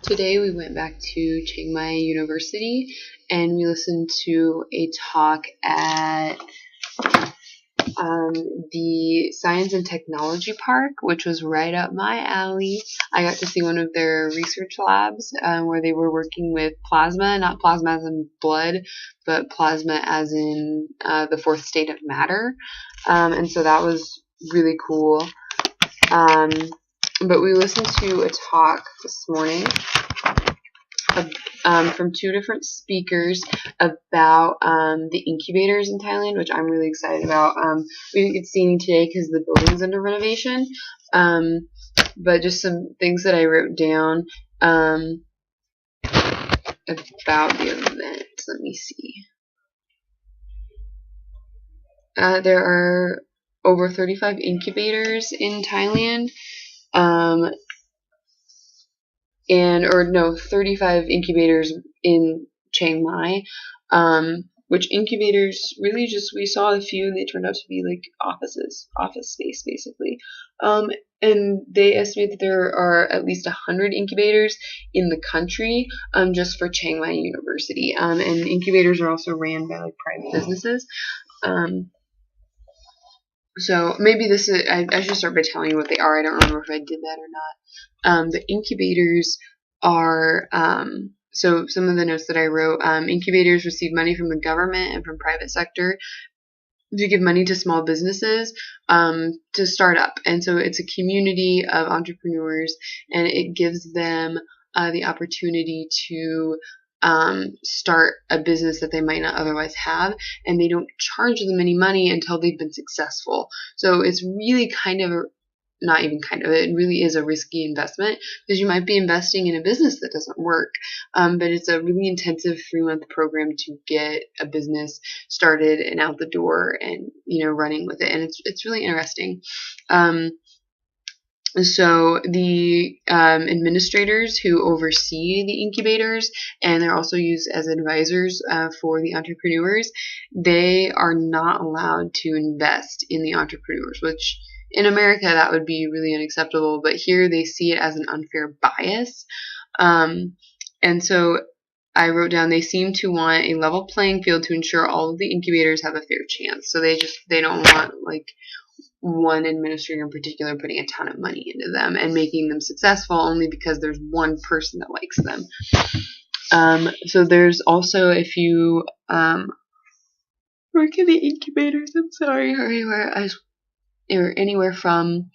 Today we went back to Chiang Mai University and we listened to a talk at the Science and Technology Park, which was right up my alley. I got to see one of their research labs where they were working with plasma, not plasma as in blood, but plasma as in the fourth state of matter. And so that was really cool. But we listened to a talk this morning from two different speakers about the incubators in Thailand, which I'm really excited about. We didn't get to see any today because the building's under renovation, but just some things that I wrote down about the event. Let me see. There are over 35 incubators in Thailand. 35 incubators in Chiang Mai, which incubators really we saw a few and they turned out to be like office space basically. And they estimate that there are at least 100 incubators in the country, just for Chiang Mai University. And incubators are also ran by like private businesses. So maybe this is, I should start by telling you what they are. I don't remember if I did that or not. The incubators are, so some of the notes that I wrote, incubators receive money from the government and from private sector to give money to small businesses to start up. And so it's a community of entrepreneurs, and it gives them the opportunity to start a business that they might not otherwise have, and they don't charge them any money until they've been successful. So it's really it really is a risky investment because you might be investing in a business that doesn't work. But it's a really intensive 3-month program to get a business started and out the door and, running with it. And it's really interesting. So the administrators who oversee the incubators, and they're also used as advisors for the entrepreneurs, they are not allowed to invest in the entrepreneurs, which in America that would be really unacceptable, but here they see it as an unfair bias. And so I wrote down they seem to want a level playing field to ensure all of the incubators have a fair chance. So they don't want like one administrator in particular putting a ton of money into them and making them successful only because there's one person that likes them. So there's also, if you work in the incubators, or anywhere from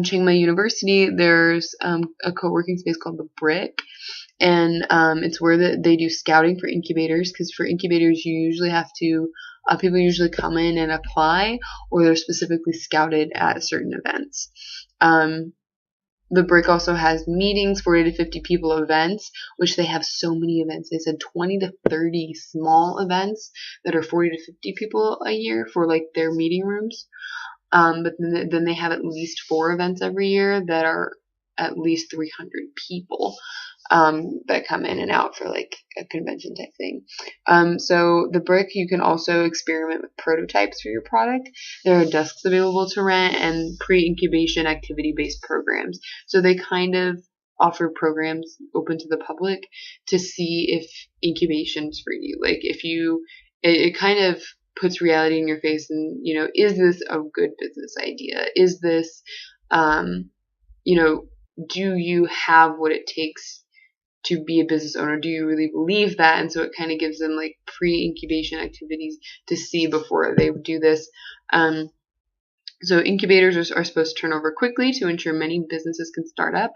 Chiang Mai University, there's a co-working space called the Brick, and it's where they do scouting for incubators, because for incubators you usually have to people usually come in and apply, or they're specifically scouted at certain events. The Brick also has meetings, 40 to 50 people events, which they have so many events. They said 20 to 30 small events that are 40 to 50 people a year for like their meeting rooms. But then they have at least 4 events every year that are at least 300 people that come in and out for like a convention type thing. So the Brick, you can also experiment with prototypes for your product. There are desks available to rent and pre-incubation activity-based programs. So they kind of offer programs open to the public to see if incubation's for you. Like it kind of puts reality in your face and, is this a good business idea? Is this, do you have what it takes to be a business owner? Do you really believe that? And so it kind of gives them like pre-incubation activities to see before they do this. So incubators are supposed to turn over quickly to ensure many businesses can start up.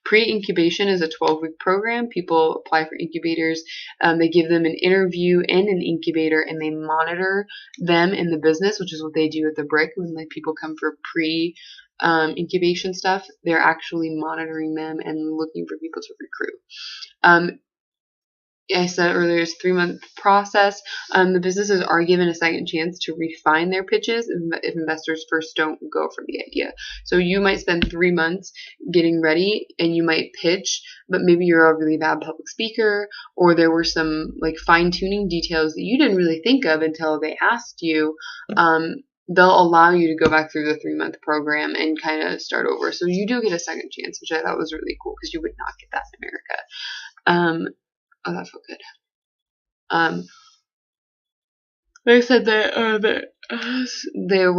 Pre-incubation is a 12-week program. People apply for incubators. They give them an interview in an incubator, and they monitor them in the business, which is what they do at the Brick. When like people come for incubation stuff, they're actually monitoring them and looking for people to recruit. I said earlier, it's a 3-month process. The businesses are given a second chance to refine their pitches if investors first don't go for the idea. So you might spend 3 months getting ready and you might pitch, but maybe you're a really bad public speaker, or there were some like fine-tuning details that you didn't really think of until they asked you. they'll allow you to go back through the 3-month program and kind of start over. So you do get a second chance, which I thought was really cool because you would not get that in America. Oh, that felt good. They said that there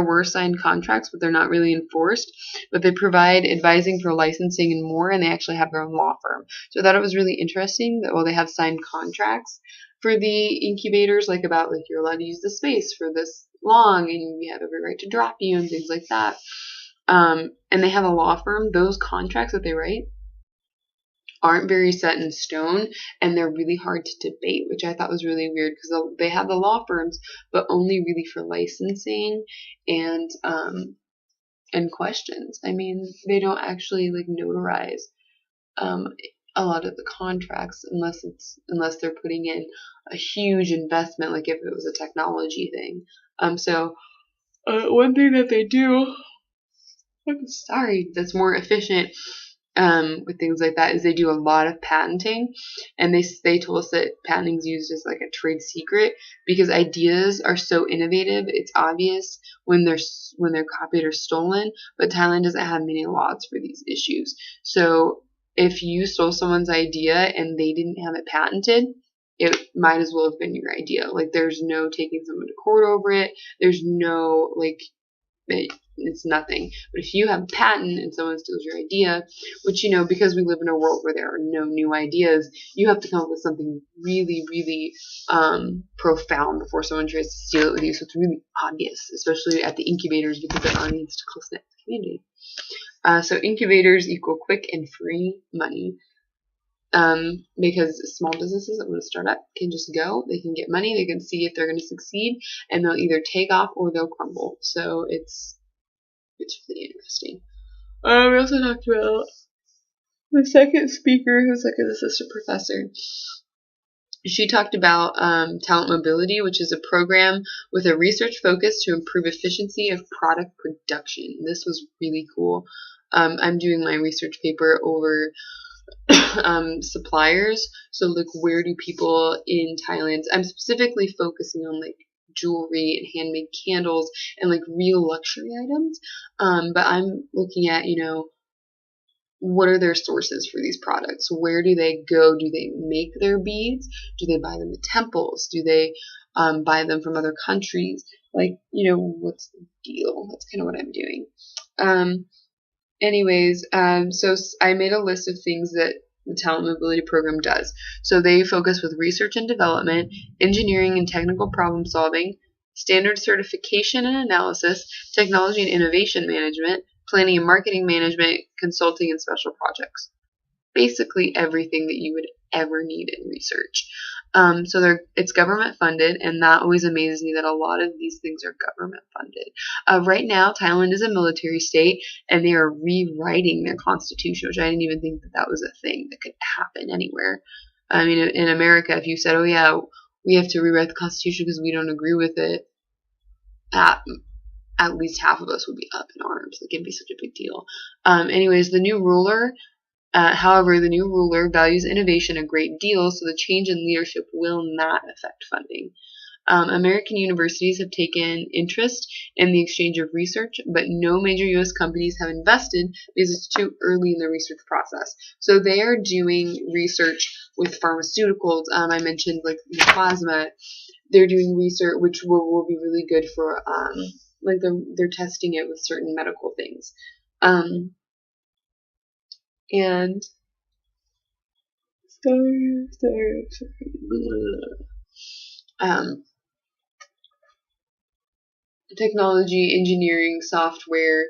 were signed contracts, but they're not really enforced. But they provide advising for licensing and more, and they actually have their own law firm. So I thought it was really interesting that while they have signed contracts for the incubators, like about like you're allowed to use the space for this long, and we have every right to drop you and things like that. And they have a law firm. Those contracts that they write aren't very set in stone, and they're really hard to debate, which I thought was really weird because they have the law firms, but only really for licensing and questions. I mean, they don't actually like notarize a lot of the contracts unless they're putting in a huge investment, like if it was a technology thing. So one thing that they do, I'm sorry, that's more efficient with things like that is they do a lot of patenting, and they told us that patenting is used as like a trade secret because ideas are so innovative. It's obvious when they're copied or stolen, but Thailand doesn't have many laws for these issues. So if you stole someone's idea and they didn't have it patented, it might as well have been your idea. Like there's no taking someone to court over it. There's no like it's nothing. But if you have a patent and someone steals your idea, which, you know, because we live in a world where there are no new ideas, you have to come up with something really, really profound before someone tries to steal it with you. So it's really obvious, especially at the incubators because they're on a close-knit community. So incubators equal quick and free money. Because small businesses that want to start up can just go, they can get money, they can see if they're going to succeed, and they'll either take off or they'll crumble. So it's really interesting. We also talked about the second speaker, who's like an assistant professor. She talked about talent mobility, which is a program with a research focus to improve efficiency of product production. This was really cool. I'm doing my research paper over suppliers. So like where do people in Thailand, I'm specifically focusing on like jewelry and handmade candles and like real luxury items. But I'm looking at, you know, what are their sources for these products? Where do they go? Do they make their beads? Do they buy them at temples? Do they buy them from other countries? Like, you know, what's the deal? That's kind of what I'm doing. So I made a list of things that the Talent Mobility Program does. So they focus with research and development, engineering and technical problem solving, standard certification and analysis, technology and innovation management, planning and marketing management, consulting, and special projects. Basically everything that you would ever need in research. It's government funded, and that always amazes me that a lot of these things are government funded. Right now, Thailand is a military state, and they are rewriting their constitution, which I didn't even think that was a thing that could happen anywhere. I mean, in America, if you said, "Oh yeah, we have to rewrite the constitution because we don't agree with it," at least half of us would be up in arms. Like it'd be such a big deal. The new ruler. However, the new ruler values innovation a great deal, so the change in leadership will not affect funding. American universities have taken interest in the exchange of research, but no major U.S. companies have invested because it's too early in the research process. So they are doing research with pharmaceuticals. I mentioned like the plasma. They're doing research which will be really good for they're testing it with certain medical things. And technology, engineering, software,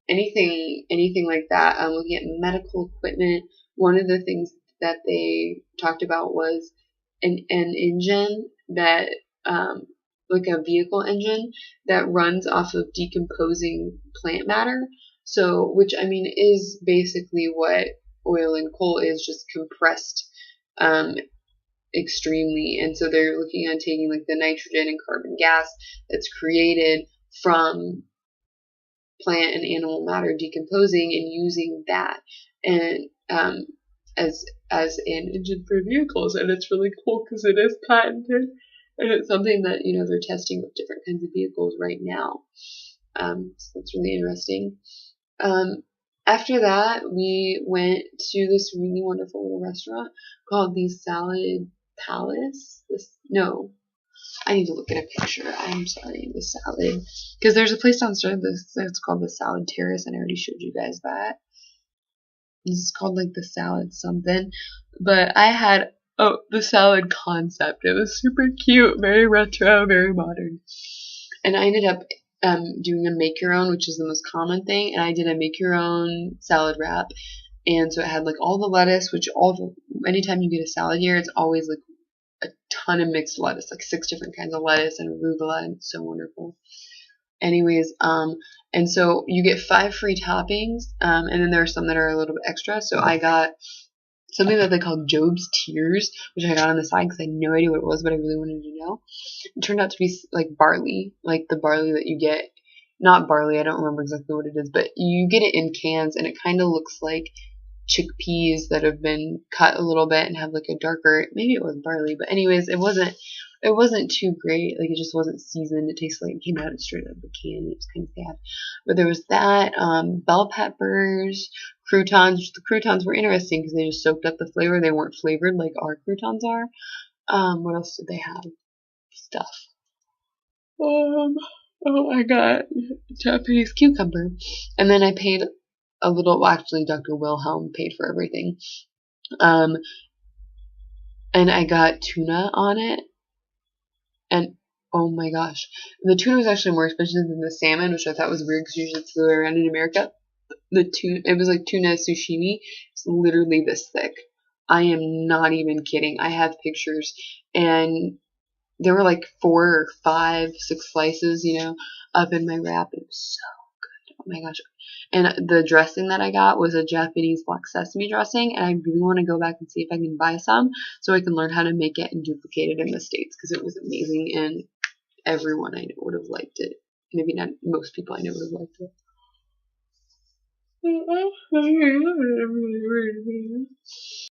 anything like that. Looking at medical equipment. One of the things that they talked about was an engine that, like a vehicle engine that runs off of decomposing plant matter. So, which I mean is basically what oil and coal is, just compressed extremely. And so they're looking at taking like the nitrogen and carbon gas that's created from plant and animal matter decomposing and using that and as an engine for vehicles. And it's really cool because it is patented. And it's something that, they're testing with different kinds of vehicles right now. So that's really interesting. After that, we went to this really wonderful little restaurant called the Salad Palace. No, I need to look at a picture. I'm sorry, the salad. Because there's a place downstairs that's called the Salad Terrace, and I already showed you guys that. This is called like the salad something. But I had the salad concept. It was super cute, very retro, very modern. And I ended up doing a make your own, which is the most common thing. And I did a make your own salad wrap. And so it had like all the lettuce, anytime you get a salad here, it's always like a ton of mixed lettuce, like 6 different kinds of lettuce and arugula, and it's so wonderful. Anyways, and so you get 5 free toppings, and then there are some that are a little bit extra. So I got something that they call Job's Tears, which I got on the side because I had no idea what it was, but I really wanted to know. It turned out to be like barley, like the barley that you get. Not barley, I don't remember exactly what it is, but you get it in cans, and it kind of looks like chickpeas that have been cut a little bit and have like a darker, maybe it was barley, but anyways, it wasn't too great. Like, it just wasn't seasoned. It tasted like it came out straight out of a can. It was kind of sad. But there was that, bell peppers, croutons. The croutons were interesting because they just soaked up the flavor. They weren't flavored like our croutons are. What else did they have? Stuff. I got Japanese cucumber. And then I paid a little, well, actually, Dr. Wilhelm paid for everything. And I got tuna on it. And oh my gosh, the tuna was actually more expensive than the salmon, which I thought was weird because usually it's the way around in America. It was like tuna sashimi. It's literally this thick. I am not even kidding. I have pictures, and there were like 4 or 5, 6 slices, up in my wrap. It was so good. Oh my gosh. And the dressing that I got was a Japanese black sesame dressing, and I really want to go back and see if I can buy some so I can learn how to make it and duplicate it in the States, because it was amazing, and everyone I know would have liked it. Maybe not most people I know would have liked it.